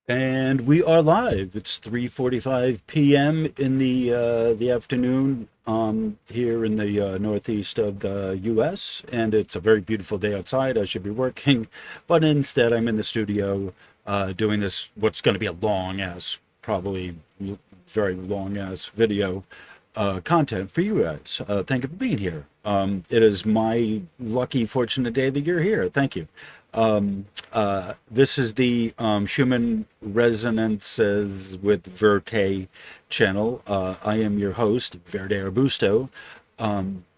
And we are live. It's 3:45 p.m. in the afternoon here in the northeast of the U.S. And it's a very beautiful day outside. I should be working, but instead I'm in the studio doing this. What's going to be a long ass, probably very long ass video content for you guys. Thank you for being here. It is my lucky, fortunate day that you're here. Thank you. This is the Schumann Resonances with Verte channel. I am your host, Verde Arbusto.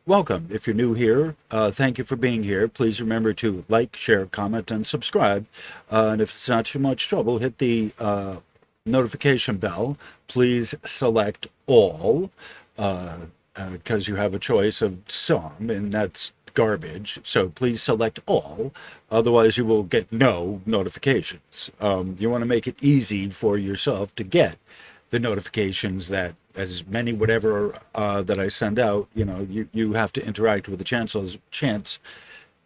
Welcome. If you're new here, thank you for being here. Please remember to like, share, comment, and subscribe. And if it's not too much trouble, hit the notification bell. Please select all because you have a choice of some, and that's garbage. So please select all, otherwise you will get no notifications. You want to make it easy for yourself to get the notifications that as many whatever that I send out. You have to interact with the chance.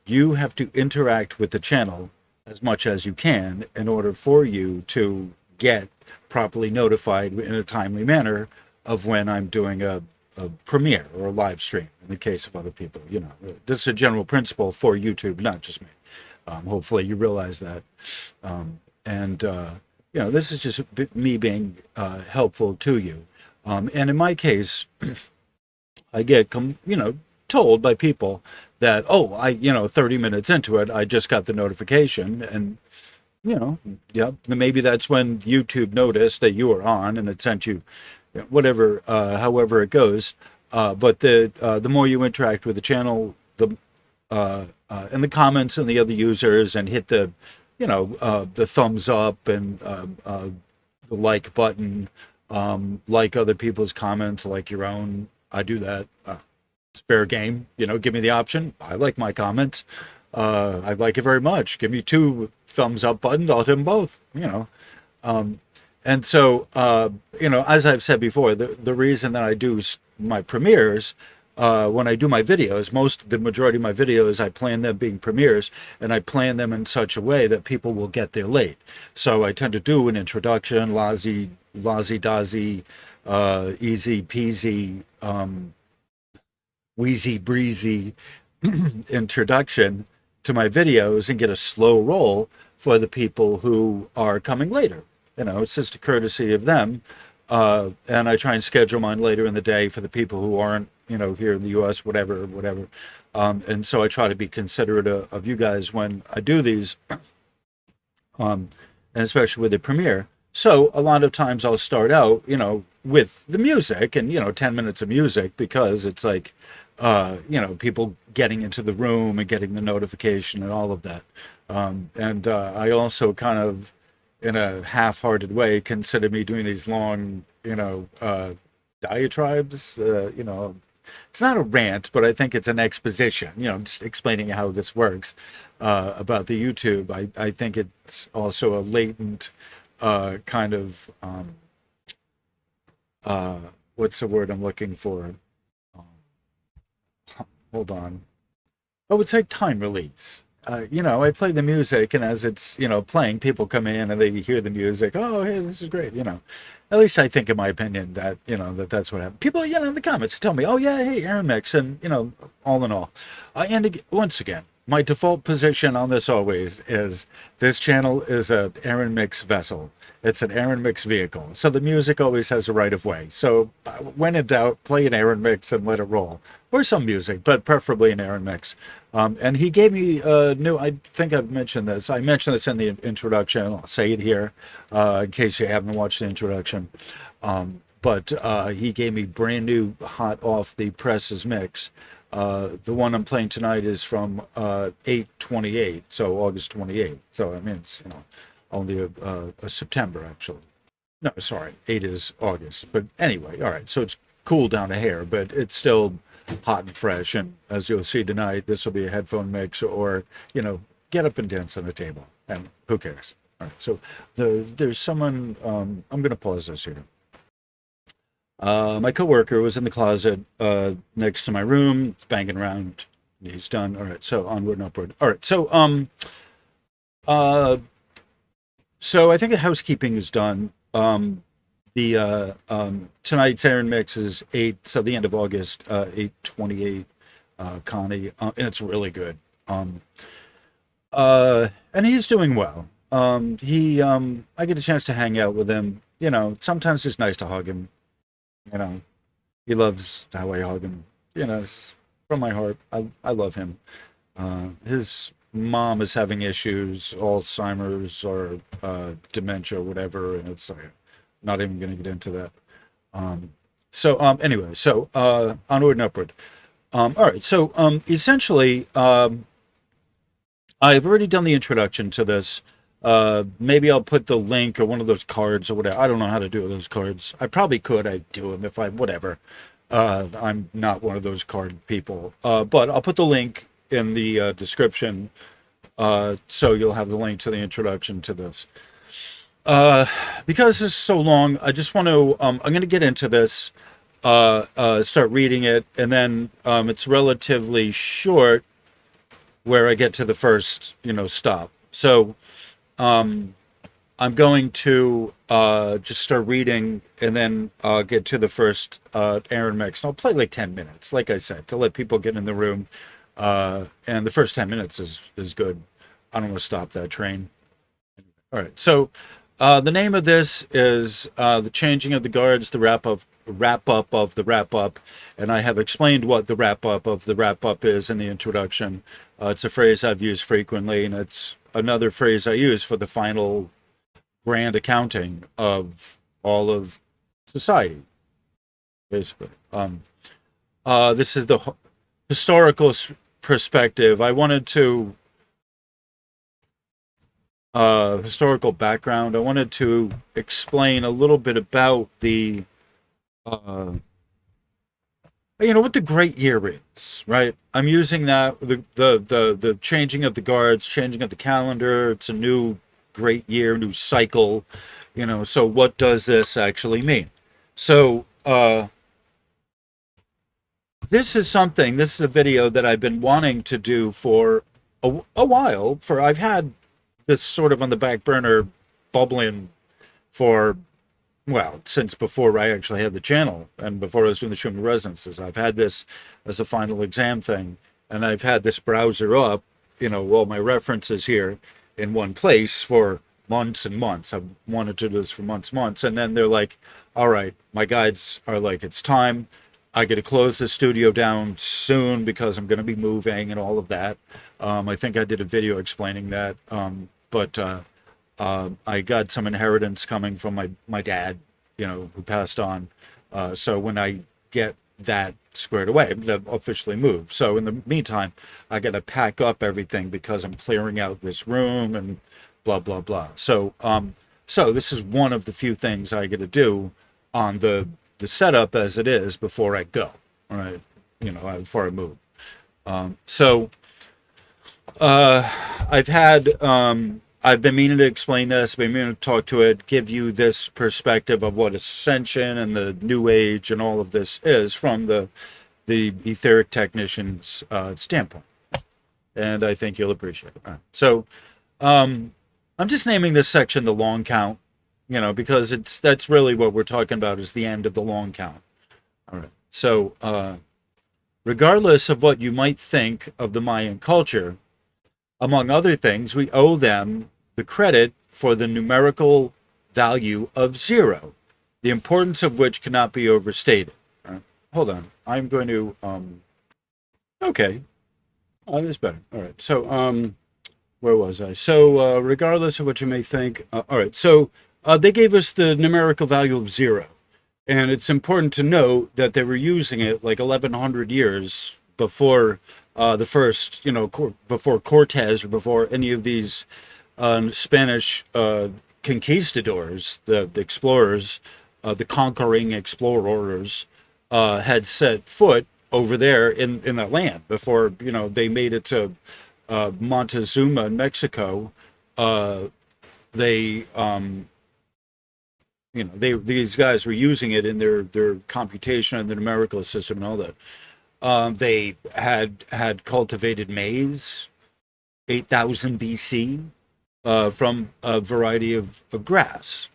You have to interact with the channel as much as you can in order for you to get properly notified in a timely manner of when I'm doing a premiere or a live stream in the case of other people. This is a general principle for YouTube, not just me. Hopefully you realize that. And this is just me being helpful to you. And in my case, I get, told by people that, 30 minutes into it, I just got the notification. And, yeah, maybe that's when YouTube noticed that you were on and it sent you whatever, however it goes. But the more you interact with the channel, the and the comments and the other users, and hit the thumbs up and the like button, like other people's comments, like your own. I do that. It's fair game. Give me the option. I like my comments. I like it very much. Give me two thumbs up buttons. I'll hit them both. And so, as I've said before, the reason that I do my premieres, when I do my videos, the majority of my videos, I plan them being premieres, and I plan them in such a way that people will get there late. So I tend to do an introduction, lazy-dazy, easy peasy, wheezy breezy introduction to my videos and get a slow roll for the people who are coming later. It's just a courtesy of them. And I try and schedule mine later in the day for the people who aren't, here in the U.S., whatever. And so I try to be considerate of you guys when I do these, and especially with the premiere. So a lot of times I'll start out, with the music and, 10 minutes of music, because it's like, people getting into the room and getting the notification and all of that. And I also kind of, in a half-hearted way, consider me doing these long, diatribes. It's not a rant, but I think it's an exposition. Just explaining how this works about the YouTube. I think it's also a latent kind of what's the word I'm looking for? Hold on. Oh, it's like time release. I play the music, and as it's, playing, people come in and they hear the music. Oh, hey, this is great. At least I think, in my opinion, that, that's what happened. People, in the comments tell me, oh, yeah, hey, Aaron Mix, and, all in all. Once again, my default position on this always is this channel is a Aaron Mix vessel. It's an Aaron Mix vehicle. So the music always has a right of way. So when in doubt, play an Aaron Mix and let it roll. Or some music, but preferably an Aaron Mix. And he gave me I think I've mentioned this. I mentioned this in the introduction. I'll say it here in case you haven't watched the introduction. But he gave me brand new, hot off the presses mix. The one I'm playing tonight is from 8/28, so August 28th. So, it's, only a September, actually. No, sorry, 8 is August. But anyway, all right, so it's cool down a hair, but it's still hot and fresh. And as you'll see tonight, this will be a headphone mix, or, get up and dance on a table. And who cares? All right, so there's someone, I'm going to pause this here. My coworker was in the closet next to my room, banging around. He's done. All right, so onward and upward. All right, so So I think the housekeeping is done. The tonight's Aaron mix is 8, so the end of August, 8/28, Connie, and it's really good. Um, and he's doing well. I get a chance to hang out with him. You know, sometimes it's nice to hug him. You know, he loves how I hug him. You know, it's from my heart. I love him. His mom is having issues, Alzheimer's or dementia, whatever, and it's like not even going to get into that. Anyway, so onward and upward. All right, so essentially, I've already done the introduction to this. Maybe I'll put the link or one of those cards or whatever. I don't know how to do those cards. I probably could. I'd do them if I, whatever. I'm not one of those card people. But I'll put the link in the description so you'll have the link to the introduction to this. Because this is so long, I just want to, I'm going to get into this, start reading it, and then it's relatively short where I get to the first, stop. So I'm going to just start reading and then get to the first Aaron mix. And I'll play like 10 minutes, like I said, to let people get in the room. And the first 10 minutes is good. I don't want to stop that train. All right. So the name of this is The Changing of the Guards, the wrap up of the wrap up. And I have explained what the wrap up of the wrap up is in the introduction. It's a phrase I've used frequently, and it's another phrase I use for the final grand accounting of all of society, basically. This is the historical perspective. I wanted to historical background. I wanted to explain a little bit about the uh, what the great year is, right? I'm using that the changing of the guards, changing of the calendar. It's a new great year, new cycle, So what does this actually mean? So this is a video that I've been wanting to do for a while. I've had this sort of on the back burner, bubbling for, well, since before I actually had the channel and before I was doing the Schumann residences. I've had this as a final exam thing, and I've had this browser up, all my references here in one place for months and months. I've wanted to do this for months, and then they're like, all right, my guides are like, it's time. I got to close the studio down soon because I'm going to be moving and all of that. I think I did a video explaining that, but I got some inheritance coming from my dad, who passed on. So when I get that squared away, I'm going to officially move. So in the meantime, I got to pack up everything because I'm clearing out this room and blah, blah, blah. So this is one of the few things I got to do on the setup as it is before I go, all right? Before I move. I've been meaning to explain this, been meaning to talk to it, give you this perspective of what ascension and the new age and all of this is from the etheric technician's standpoint. And I think you'll appreciate it. All right. So I'm just naming this section the long count, because that's really what we're talking about is the end of the long count. All right. So regardless of what you might think of the Mayan culture, among other things, we owe them the credit for the numerical value of 0, the importance of which cannot be overstated. All right. Hold on. I'm going to, okay. Oh, that's better. All right. So, where was I? So, regardless of what you may think, all right. So, they gave us the numerical value of 0. And it's important to note that they were using it like 1,100 years before the first, before Cortez or before any of these Spanish conquistadors, the explorers, the conquering explorers, had set foot over there in that land before, they made it to Montezuma in Mexico. These guys were using it in their computation and the numerical system and all that. They had cultivated maize, 8,000 BC. from a variety of grass.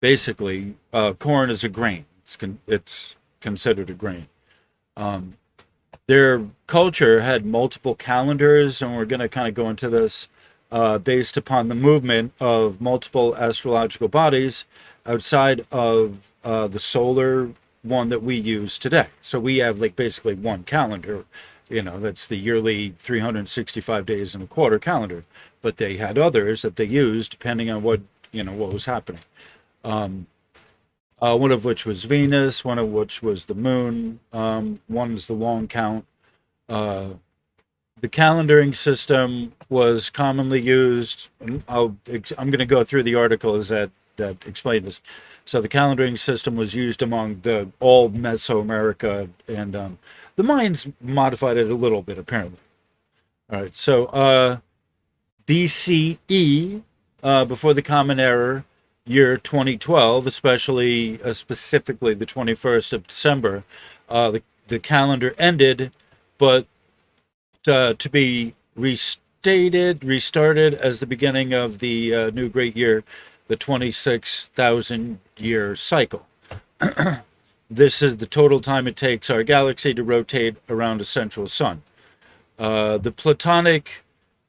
Basically, corn is a grain. It's considered a grain. Um, their culture had multiple calendars, and we're going to kind of go into this based upon the movement of multiple astrological bodies outside of the solar one that we use today. So we have like basically one calendar, that's the yearly 365 days in a quarter calendar. But they had others that they used depending on what was happening. Um, one of which was Venus, one of which was the moon. One is the long count. Uh, the calendaring system was commonly used. I'm going to go through the articles that explain this. So the calendaring system was used among all Mesoamerica, and the Mayans modified it a little bit, apparently. All right, so BCE, before the Common Era, year 2012, specifically the 21st of December, the calendar ended, but to be restarted as the beginning of the new great year, the 26,000 year cycle. This is the total time it takes our galaxy to rotate around a central sun. The Platonic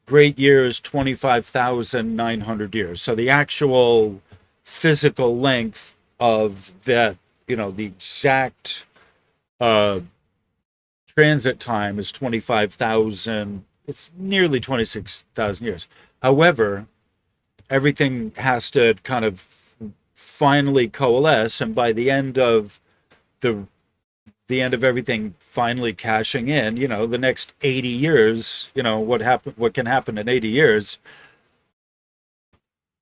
great year is 25,900 years. So the actual physical length of that, the exact transit time is 25,000. It's nearly 26,000 years. However, everything has to kind of finally coalesce, and by the end of everything finally cashing in, the next 80 years, what can happen in 80 years,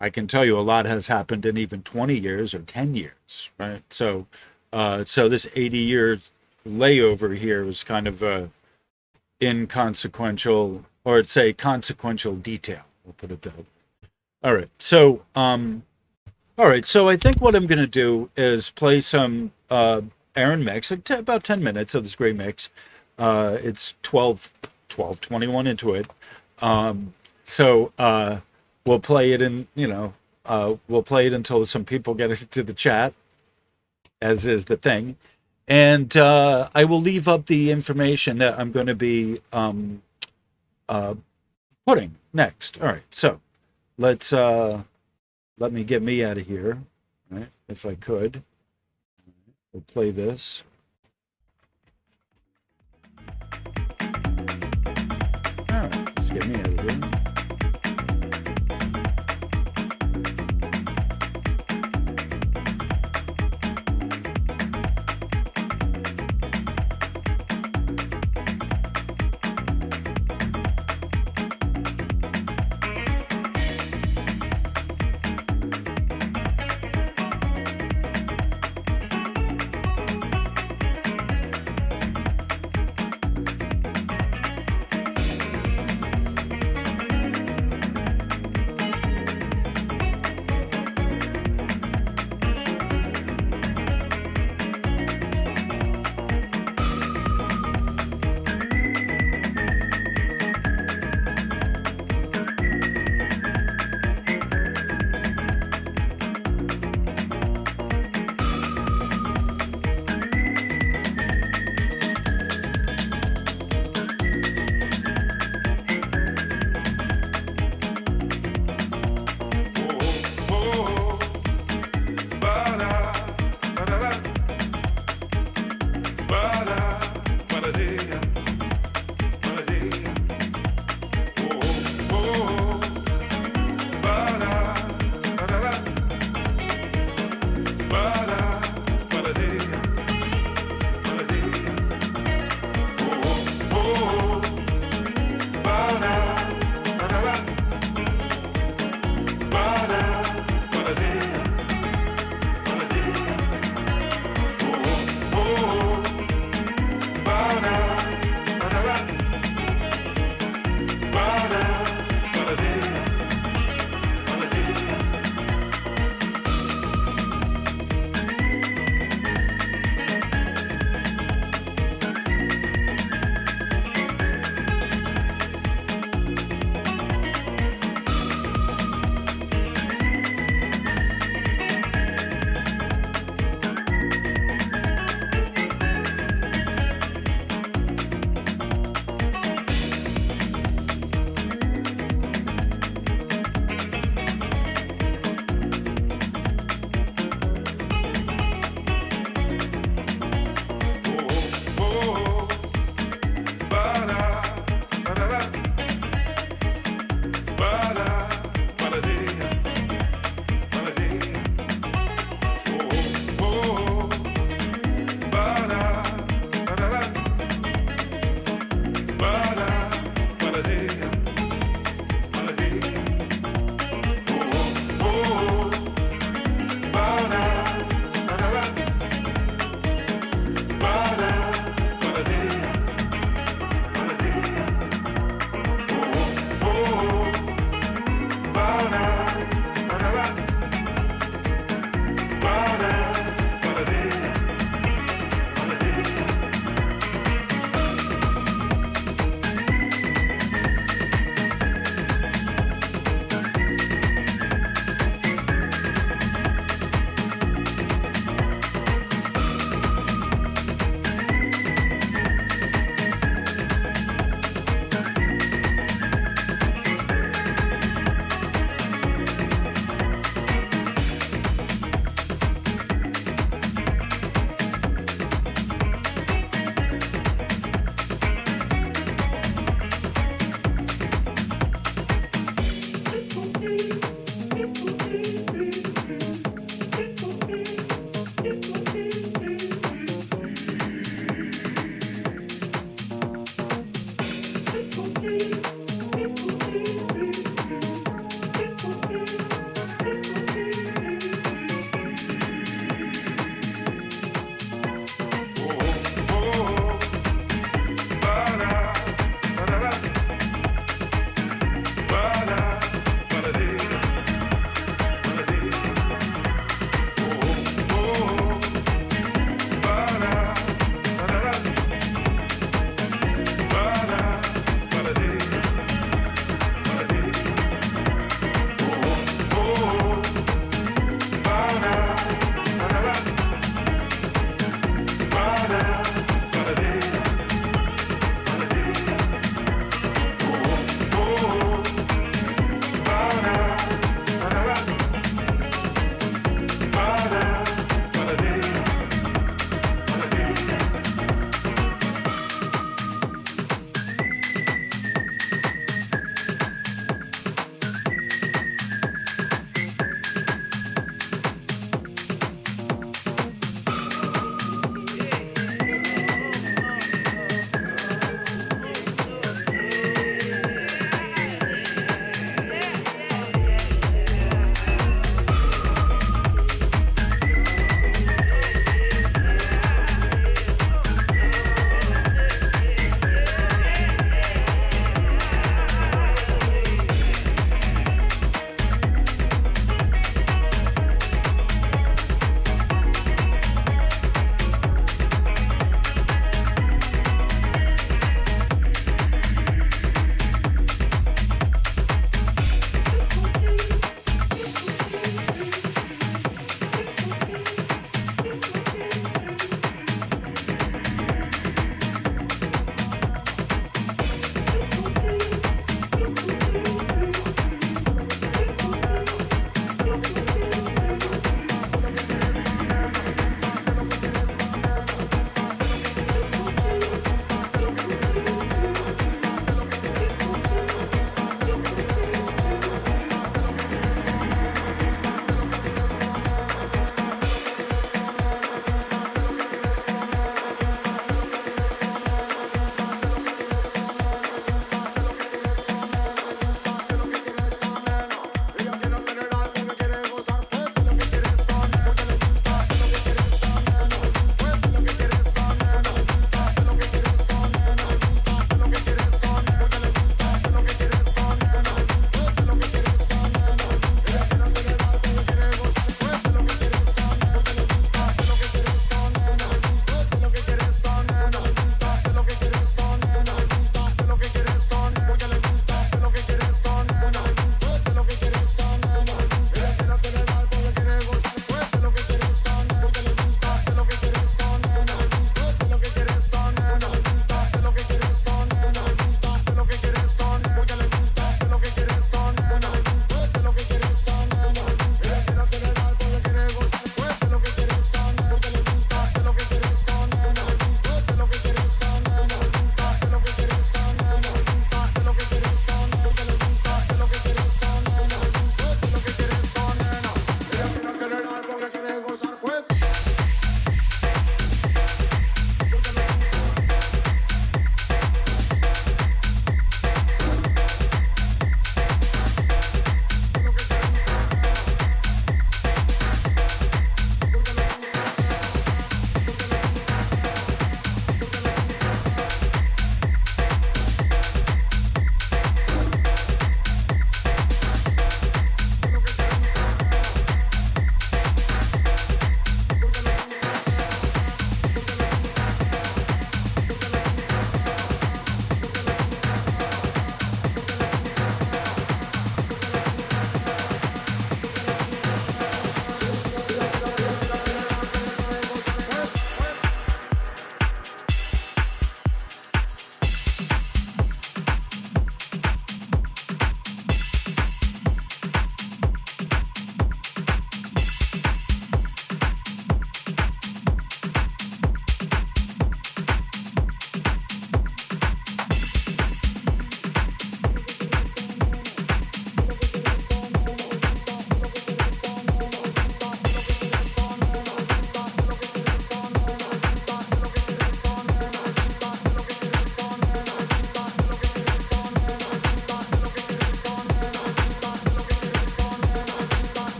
I can tell you a lot has happened in even 20 years or 10 years, right? So this 80-year layover here is kind of a inconsequential, or it's a consequential detail. We'll put it that way. All right. So I think what I'm going to do is play some Aaron mix, like about 10 minutes of this great mix. It's 12:21 into it. So we'll play it we'll play it until some people get into the chat, as is the thing. And I will leave up the information that I'm going to be putting next. All right. So let me get me out of here, right? If I could. We'll play this. All right, let's get me out of here.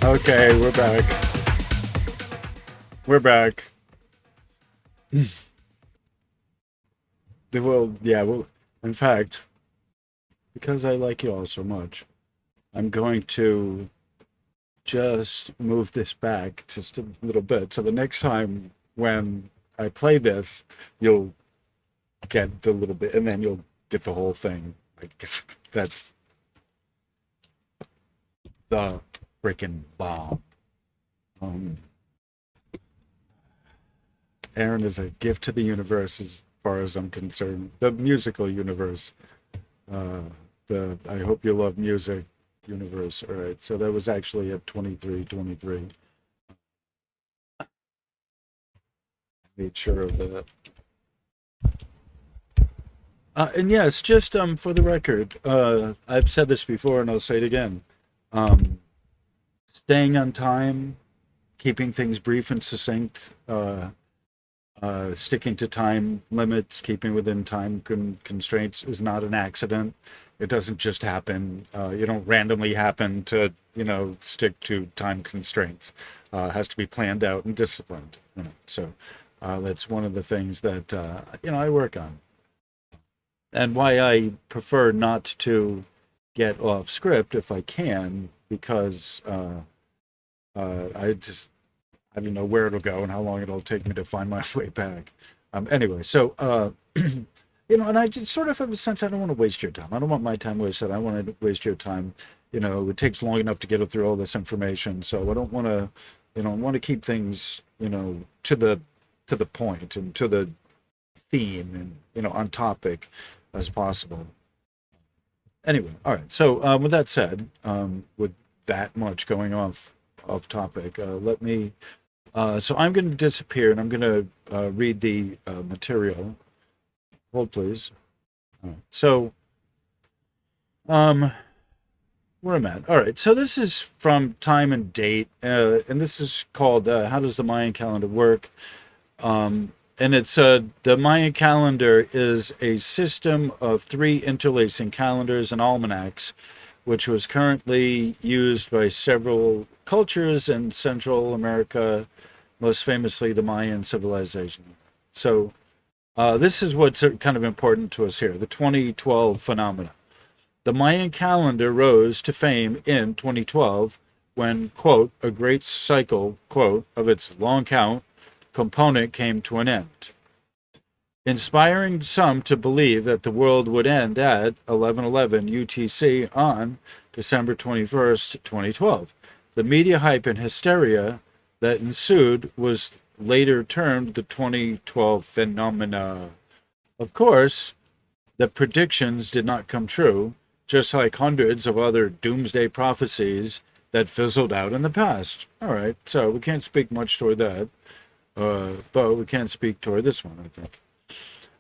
Okay, we're back. We're back. Well, yeah, well, in fact, because I like you all so much, I'm going to just move this back just a little bit. So the next time when I play this, you'll get the little bit, and then you'll get the whole thing. Like, that's the freaking bomb. Um, Aaron is a gift to the universe as far as I'm concerned. The musical universe. Uh, the I hope you love music universe. All right. So that was actually at 2323. Made sure of that. And yes, just for the record, I've said this before and I'll say it again. Um, Staying on time, keeping things brief and succinct, sticking to time limits, keeping within time constraints is not an accident. It doesn't just happen. You don't randomly happen to, stick to time constraints. It has to be planned out and disciplined. So that's one of the things that, I work on. And why I prefer not to get off script if I can, because I don't know where it'll go and how long it'll take me to find my way back. Anyway, so and I just sort of have a sense I don't want to waste your time. I don't want my time wasted. I want to waste your time. It takes long enough to get through all this information, so I don't want to, want to keep things, to the point and to the theme and on topic as possible. Anyway, all right. So with that said, with that much going off topic, let me. So I'm going to disappear and I'm going to read the material. Hold, please. All right. So, where I'm at. All right. So this is from Time and Date, and this is called "How Does the Mayan Calendar Work?" And it's the Mayan calendar is a system of three interlacing calendars and almanacs, which was currently used by several cultures in Central America, most famously the Mayan civilization. So this is what's kind of important to us here, the 2012 phenomena. The Mayan calendar rose to fame in 2012 when, quote, a great cycle, quote, of its long count component came to an end, inspiring some to believe that the world would end at 11:11 UTC on December 21st, 2012. The media hype and hysteria that ensued was later termed the 2012 phenomena. Of course, the predictions did not come true, just like hundreds of other doomsday prophecies that fizzled out in the past. All right, so we can't speak much toward that. But we can speak toward this one, I think.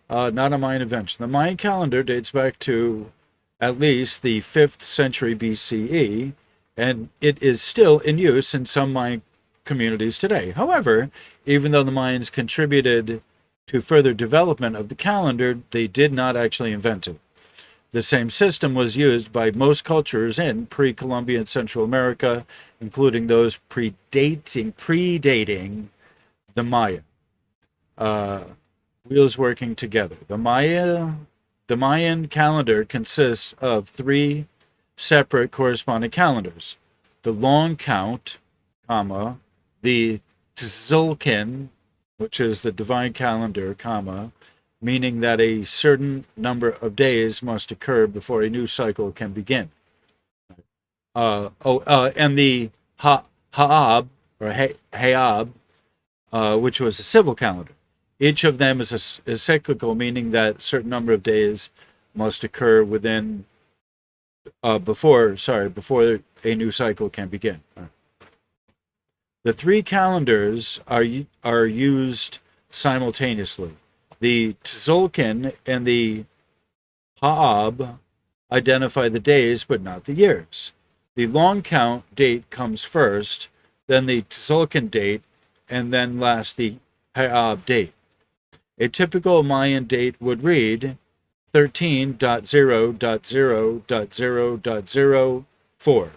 Not a Mayan invention. The Mayan calendar dates back to at least the 5th century BCE, and it is still in use in some Mayan communities today. However, even though the Mayans contributed to further development of the calendar, they did not actually invent it. The same system was used by most cultures in pre-Columbian Central America, including those predating the Maya. Wheels working together. The Mayan calendar consists of three separate corresponding calendars. The long count, comma, the Tzolkin, which is the divine calendar, comma, meaning that a certain number of days must occur before a new cycle can begin. And the Ha'ab, or Hayab, which was a civil calendar. Each of them is cyclical, meaning that a certain number of days must occur within before a new cycle can begin. The three calendars are used simultaneously. The Tzolkin and the Ha'ab identify the days but not the years. The long count date comes first, then the Tzolkin date, and then last the Ha'ab date. A typical Mayan date would read 13.0.0.0.04.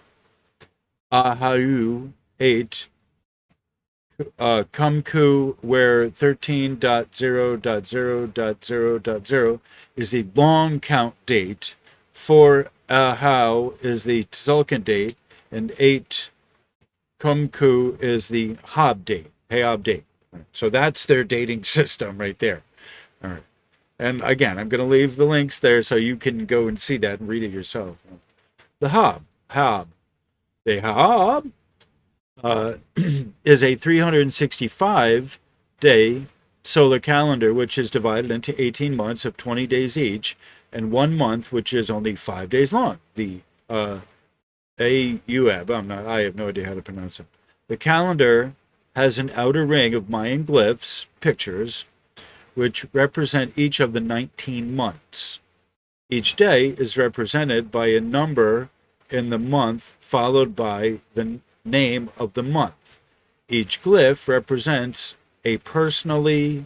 Ahayu 8 Kumku, where 13.0.0.0.0.0 is the long count date, 4 Ahau is the Tzolk'in date, and 8 Kumku is the Hab date, Hayab date. So that's their dating system right there. All right. And again, I'm going to leave the links there so you can go and see that and read it yourself. The Hab. The Hab is a 365-day solar calendar, which is divided into 18 months of 20 days each, and 1 month, which is only 5 days long. The AUAB, I have no idea how to pronounce it. The calendar has an outer ring of Mayan glyphs, pictures, which represent each of the 19 months. Each day is represented by a number in the month, followed by the name of the month. Each glyph represents a personally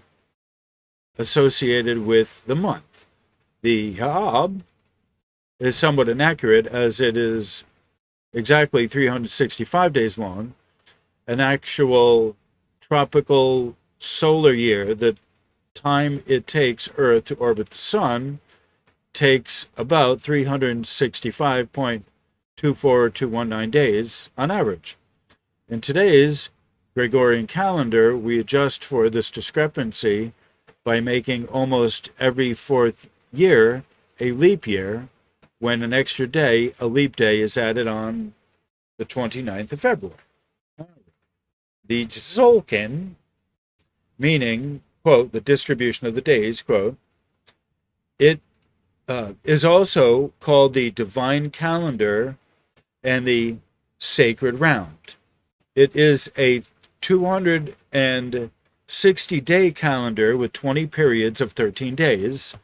associated with the month. The Hab is somewhat inaccurate, as it is exactly 365 days long. An actual tropical solar year, the time it takes Earth to orbit the Sun, takes about 365.24219 days on average. In today's Gregorian calendar, we adjust for this discrepancy by making almost every 4th year a leap year, when an extra day, a leap day, is added on the 29th of February. The Tzolk'in, meaning, quote, the distribution of the days, quote, it is also called the divine calendar and the sacred round. It is a 260-day calendar with 20 periods of 13 days,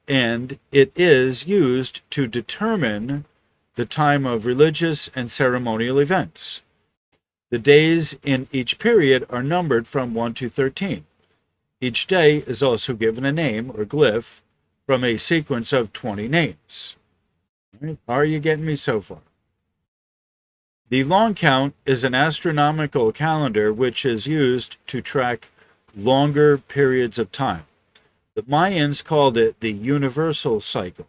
and it is used to determine the time of religious and ceremonial events. The days in each period are numbered from 1 to 13. Each day is also given a name or glyph from a sequence of 20 names. All right, are you getting me so far? The long count is an astronomical calendar which is used to track longer periods of time. The Mayans called it the universal cycle.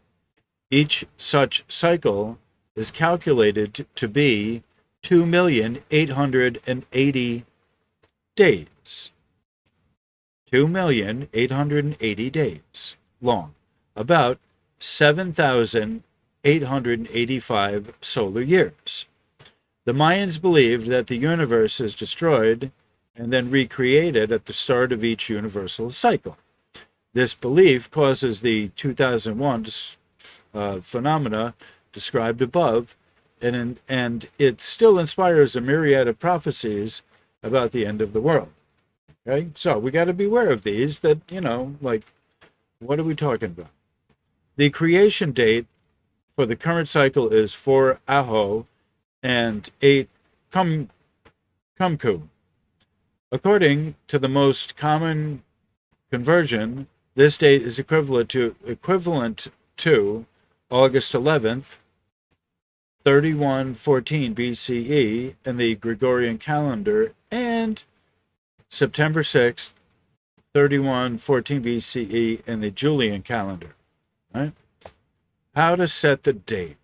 Each such cycle is calculated to be 2,880 days. 2,880 days long. About 7,885 solar years. The Mayans believed that the universe is destroyed and then recreated at the start of each universal cycle. This belief causes the 2001 phenomena described above, and it still inspires a myriad of prophecies about the end of the world. Okay, so we got to be aware of these, that, like, what are we talking about? The creation date for the current cycle is 4 Aho and 8 Kumku. According to the most common conversion, this date is equivalent to August 11th, 3114 BCE in the Gregorian calendar, and September 6th, 3114 BCE in the Julian calendar. Right? How to set the date.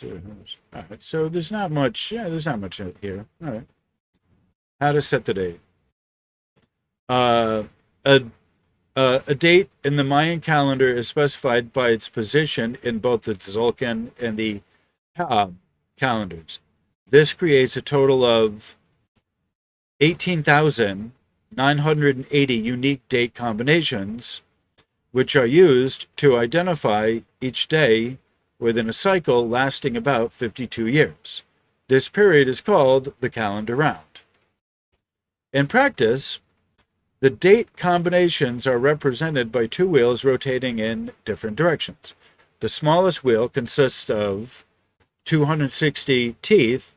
All right, so there's not much. There's not much here. All right. How to set the date. A date in the Mayan calendar is specified by its position in both the Tzolk'in and the calendars. This creates a total of 18,980 unique date combinations, which are used to identify each day within a cycle lasting about 52 years. This period is called the calendar round. In practice, the date combinations are represented by 2 wheels rotating in different directions. The smallest wheel consists of 260 teeth,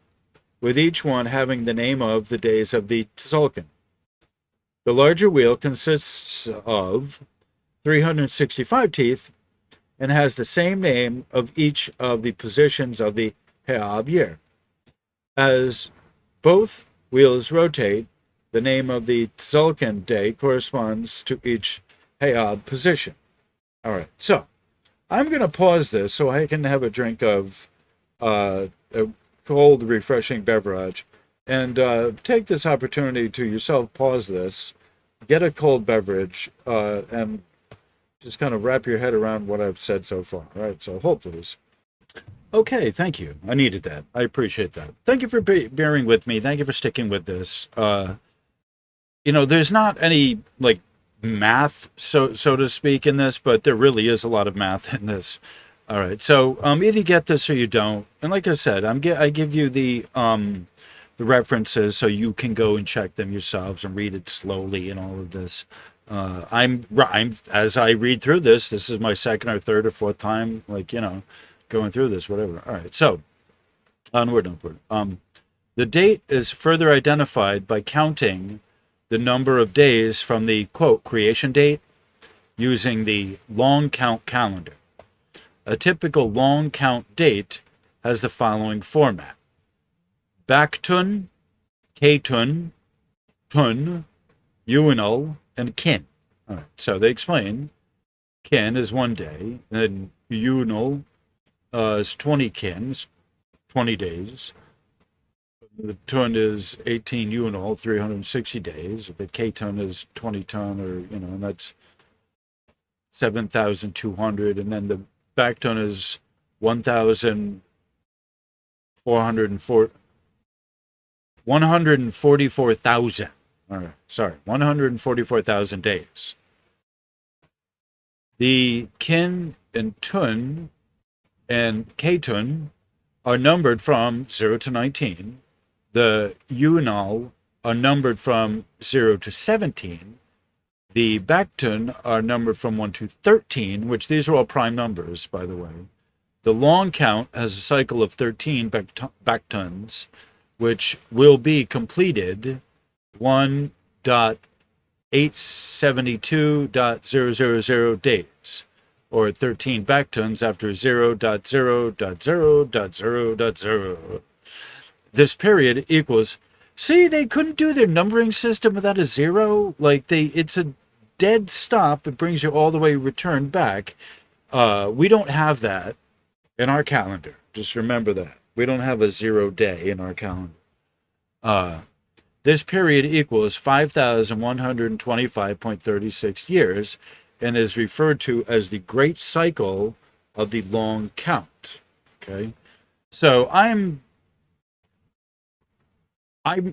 with each one having the name of the days of the Tzolk'in. The larger wheel consists of 365 teeth and has the same name of each of the positions of the Heab year. As both wheels rotate, the name of the Tzolk'in day corresponds to each Heab position. All right, so I'm going to pause this so I can have a drink of a cold, refreshing beverage, and take this opportunity to yourself pause this, get a cold beverage, and just kind of wrap your head around what I've said so far. All right, so hold please. Okay, thank you. I needed that. I appreciate that. Thank you for bearing with me. Thank you for sticking with this. There's not any like math, so to speak, in this, but there really is a lot of math in this. All right, so either you get this or you don't. And like I said, I give you the references so you can go and check them yourselves and read it slowly and all of this. I'm as I read through this is my second or third or fourth time, going through this, whatever. All right, so onward. The date is further identified by counting the number of days from the, quote, creation date using the long count calendar. A typical long count date has the following format: Baktun, Ketun, Tun, Uinal, and Kin. All right, so they explain Kin is 1 day, and Uinal is 20 kins, 20 days. The Tun is 18 Uinal, 360 days. The Ketun is 20 ton, and that's 7,200. And then the Baktun is 144,000. All right, sorry, 144,000 days. The Kin and Tun and Ketun are numbered from 0 to 19. The Uinal are numbered from 0 to 17. The Baktun are numbered from 1 to 13, which these are all prime numbers, by the way. The long count has a cycle of 13 Baktuns, which will be completed 1.872.000 days, or 13 Baktuns after 0.0.0.0.0. This period equals, see, they couldn't do their numbering system without a zero. It's a dead stop. It brings you all the way returned back. We don't have that in our calendar. Just remember that. We don't have a 0 day in our calendar. This period equals 5,125.36 years and is referred to as the Great Cycle of the Long Count. Okay, so I'm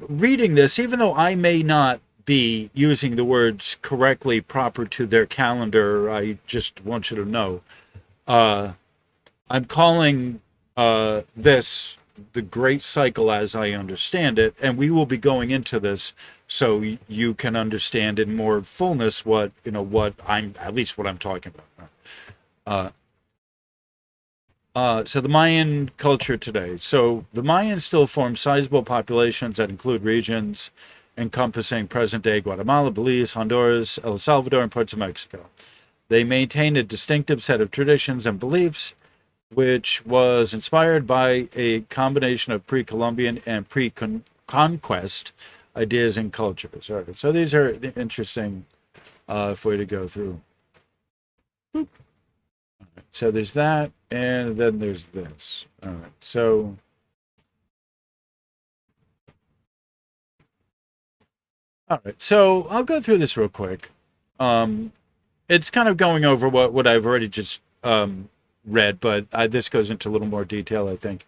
reading this, even though I may not be using the words correctly proper to their calendar. I just want you to know. I'm calling this the Great Cycle as I understand it, and we will be going into this so you can understand in more fullness what I'm talking about. So the Mayan culture today. So the Mayans still form sizable populations that include regions encompassing present-day Guatemala, Belize, Honduras, El Salvador, and parts of Mexico. They maintain a distinctive set of traditions and beliefs, which was inspired by a combination of pre-Columbian and pre-conquest ideas and cultures. All right, so these are interesting for you to go through. Boop. All right, so there's that, and then there's this. All right, so I'll go through this real quick. It's kind of going over what I've already just read, but this goes into a little more detail, I think.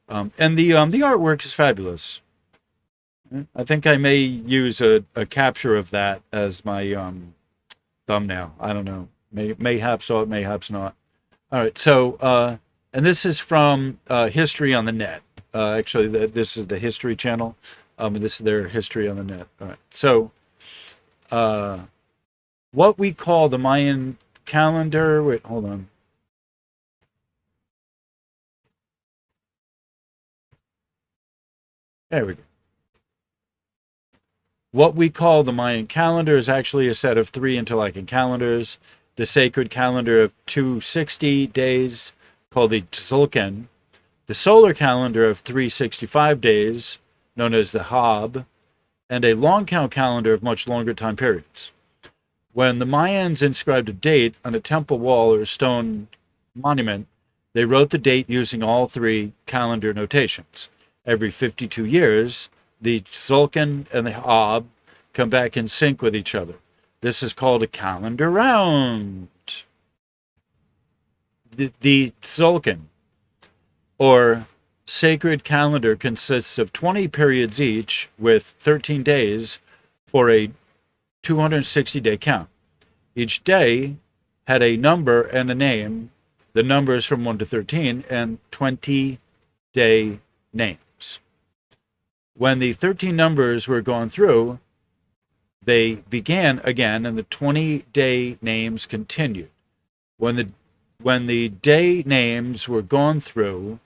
And the artwork is fabulous. I think I may use a capture of that as my thumbnail. I don't know. Mayhaps so, mayhaps not. All right. So, and this is from History on the Net. Actually, this is the History Channel. This is their History on the Net. All right. So, what we call the Mayan calendar. Wait, hold on. There we go. What we call the Mayan calendar is actually a set of 3 interlocking calendars. The sacred calendar of 260 days, called the Tzolk'in. the solar calendar of 365 days, known as the Hab, and a long count calendar of much longer time periods. When the Mayans inscribed a date on a temple wall or stone monument, they wrote the date using all three calendar notations. Every 52 years, the Tzolk'in and the Hab come back in sync with each other. This is called a calendar round. The Tzolk'in, or sacred calendar, consists of 20 periods each with 13 days for a 260-day count. Each day had a number and a name, the numbers from 1 to 13, and 20-day names. When the 13 numbers were gone through, they began again, and the 20-day names continued. When the day names were gone through,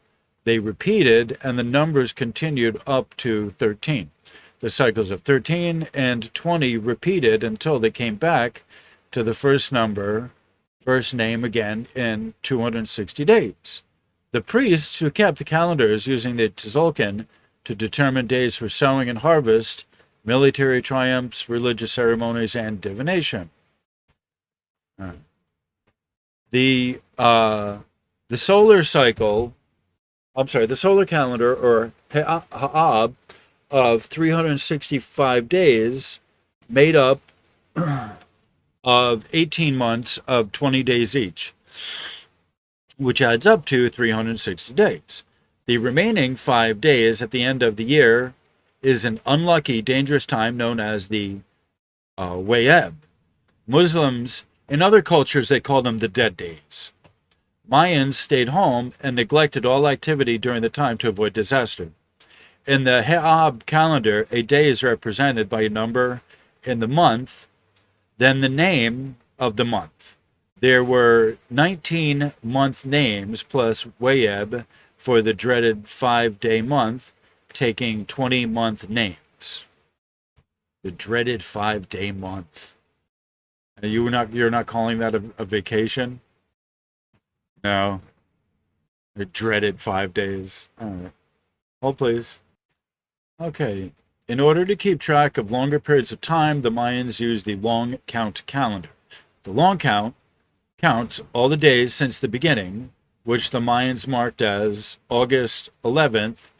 they repeated, and the numbers continued up to 13. The cycles of 13 and 20 repeated until they came back to the first number, first name again in 260 days. The priests who kept the calendars using the Tzolk'in to determine days for sowing and harvest, military triumphs, religious ceremonies, and divination. The solar calendar, or Ha'ab, of 365 days, made up of 18 months of 20 days each, which adds up to 360 days. The remaining 5 days at the end of the year is an unlucky, dangerous time known as the Wayeb. Muslims, in other cultures, they call them the dead days. Mayans stayed home and neglected all activity during the time to avoid disaster. In the Ha'ab calendar, a day is represented by a number in the month, then the name of the month. There were 19 month names plus Wayeb for the dreaded 5-day month, taking 20 month names. The dreaded 5-day month. You're not calling that a vacation? No. The dreaded 5 days. All right. Hold, please. Okay. In order to keep track of longer periods of time, the Mayans used the long count calendar. The long count counts all the days since the beginning, which the Mayans marked as August 11th,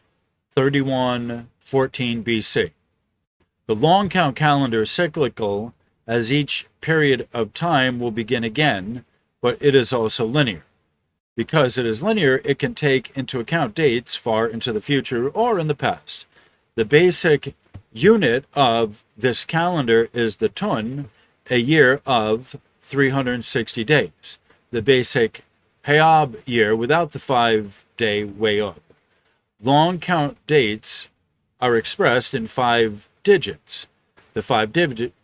3114 BC. The long count calendar is cyclical, as each period of time will begin again, but it is also linear. Because it is linear, it can take into account dates far into the future or in the past. The basic unit of this calendar is the tun, a year of 360 days. The basic Ha'ab year without the 5-day way up. Long count dates are expressed in 5 digits. The 5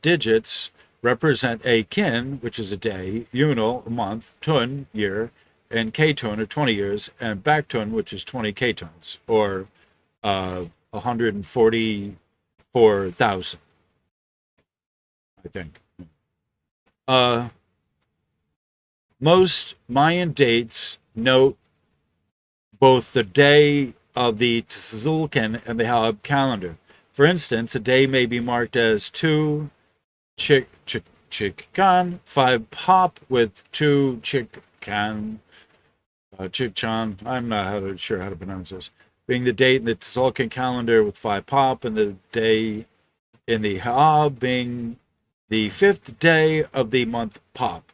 digits represent a kin, which is a day, yunal, a month, tun, year, and ketun, or 20 years, and baktun, which is 20 ketons, or 144,000, I think. Most Mayan dates note both the day of the Tzolk'in and the Ha'ab calendar. For instance, a day may be marked as 2 Chikkan, 5 Pop with 2 Chikkan, Chikchan, I'm not sure how to pronounce this, being the date in the Tzolk'in calendar with 5 Pop, and the day in the Ha'ab being the 5th day of the month Pop.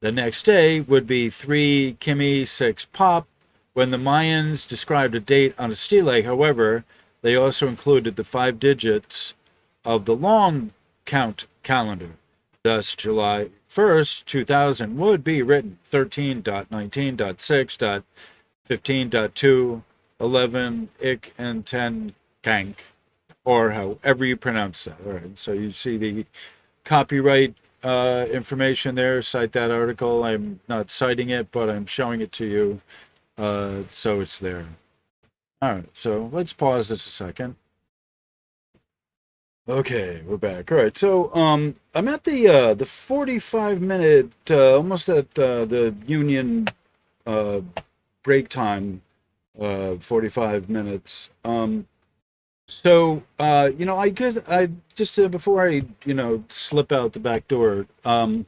The next day would be 3 Kimi, 6 Pop. When the Mayans described a date on a stele, however, they also included the 5 digits of the long count calendar. Thus, July 1st, 2000 would be written 13.19.6.15.2, 11 ik, and 10 kank, or however you pronounce that. All right, so you see the copyright information there. Cite that article. I'm not citing it, but I'm showing it to you, so it's there. All right, so let's pause this a second. Okay, we're back. All right, so I'm at the 45-minute, almost at the union break time 45 minutes. I guess I just before I, slip out the back door, I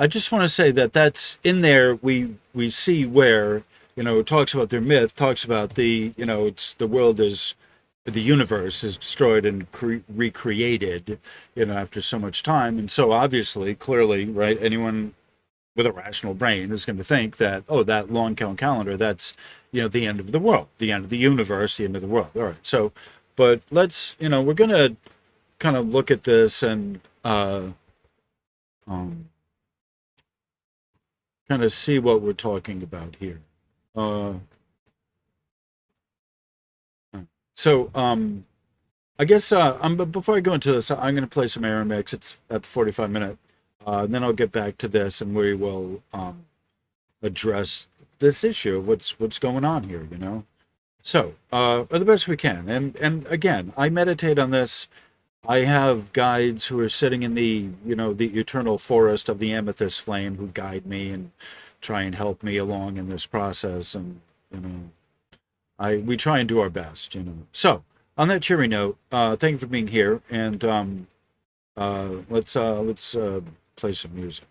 just want to say that that's in there. We see where, it talks about their myth, talks about it's the world is the universe is destroyed and recreated, after so much time, and so obviously, clearly, right? Anyone with a rational brain is going to think that, oh, that long count calendar, that's, the end of the world, the end of the universe, the end of the world. All right. So, but let's, we're going to kind of look at this and um, kind of see what we're talking about here. Uh, so, I guess but before I go into this, I'm going to play some Olomecs. It's at the 45-minute. And then I'll get back to this, and we will address this issue of what's going on here. So the best we can. And again, I meditate on this. I have guides who are sitting in the eternal forest of the amethyst flame who guide me and try and help me along in this process. And we try and do our best. So on that cheery note, thank you for being here, and let's play some music.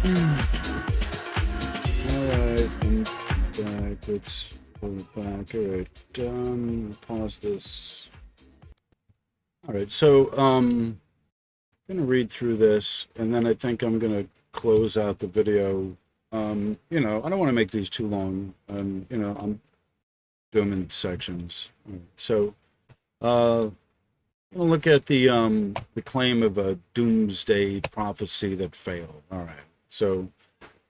Alright, I'm back. Let's pull it back. Alright, pause this. Alright, so, I'm gonna read through this, and then I think I'm gonna close out the video. I don't want to make these too long. I'm doing them in sections. So, we'll look at the claim of a doomsday prophecy that failed. All right. So,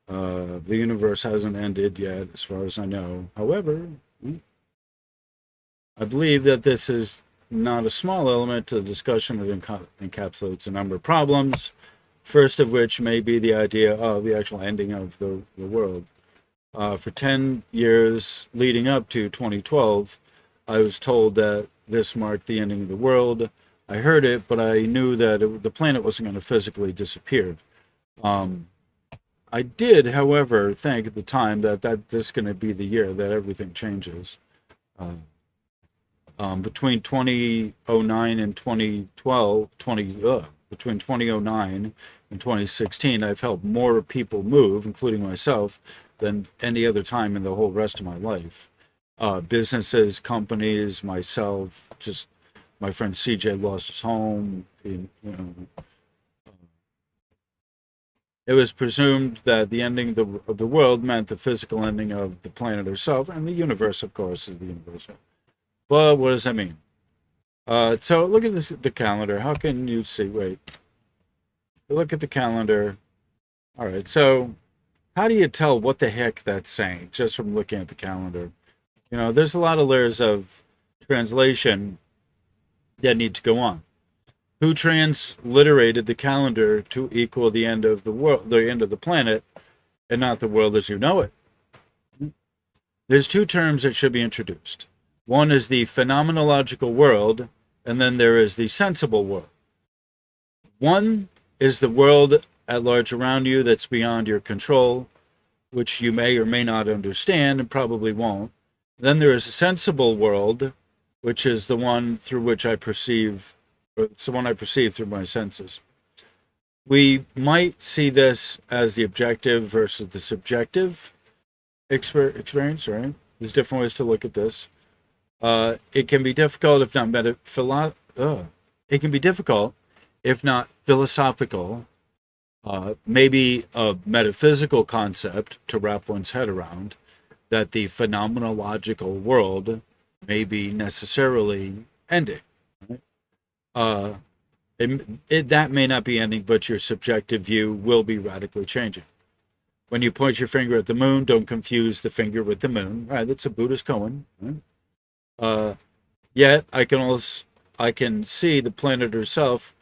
the universe hasn't ended yet, as far as I know. However, I believe that this is not a small element to the discussion that encapsulates a number of problems. First of which may be the idea of the actual ending of the world. For 10 years leading up to 2012, I was told that this marked the ending of the world. I heard it, but I knew that the planet wasn't going to physically disappear. I did, however, think at the time that this is going to be the year that everything changes. Between 2009 and 2012, between 2009 and 2016, I've helped more people move, including myself, than any other time in the whole rest of my life. Businesses, companies, myself, just my friend CJ lost his home. It was presumed that the ending of the world meant the physical ending of the planet herself, and the universe, of course, is the universe. But what does that mean? So look at the calendar. How can you see? Wait. Look at the calendar. All right. So how do you tell what the heck that's saying just from looking at the calendar? There's a lot of layers of translation that need to go on. Who transliterated the calendar to equal the end of the world, the end of the planet, and not the world as you know it? There's two terms that should be introduced. One is the phenomenological world, and then there is the sensible world. One is the world at large around you that's beyond your control, which you may or may not understand and probably won't. Then there is a sensible world, which is the one through which I perceive, or it's the one I perceive through my senses. We might see this as the objective versus the subjective experience, right? There's different ways to look at this. It can be difficult, if not it can be difficult, if not philosophical, maybe a metaphysical concept to wrap one's head around, that the phenomenological world may be necessarily ending. Right? That may not be ending, but your subjective view will be radically changing. When you point your finger at the moon, don't confuse the finger with the moon. Right? That's a Buddhist koan. Right? Yet I can see the planet herself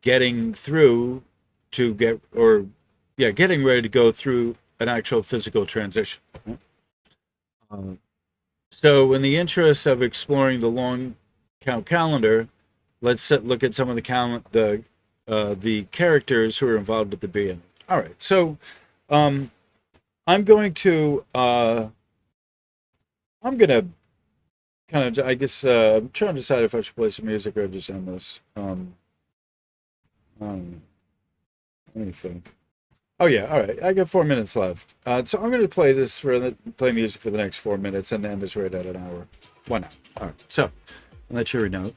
getting through getting ready to go through an actual physical transition. Right? So in the interest of exploring the long count calendar, let's look at some of the characters who are involved at the beginning. All right, so I'm going to kind of, I guess, I'm trying to decide if I should play some music or just end this. Let me think. Oh yeah, all right. I got 4 minutes left, so I'm going to play music for the next 4 minutes and end this right at an hour. Why not? All right. So, on that cheery note.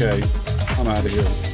Okay, I'm out of here.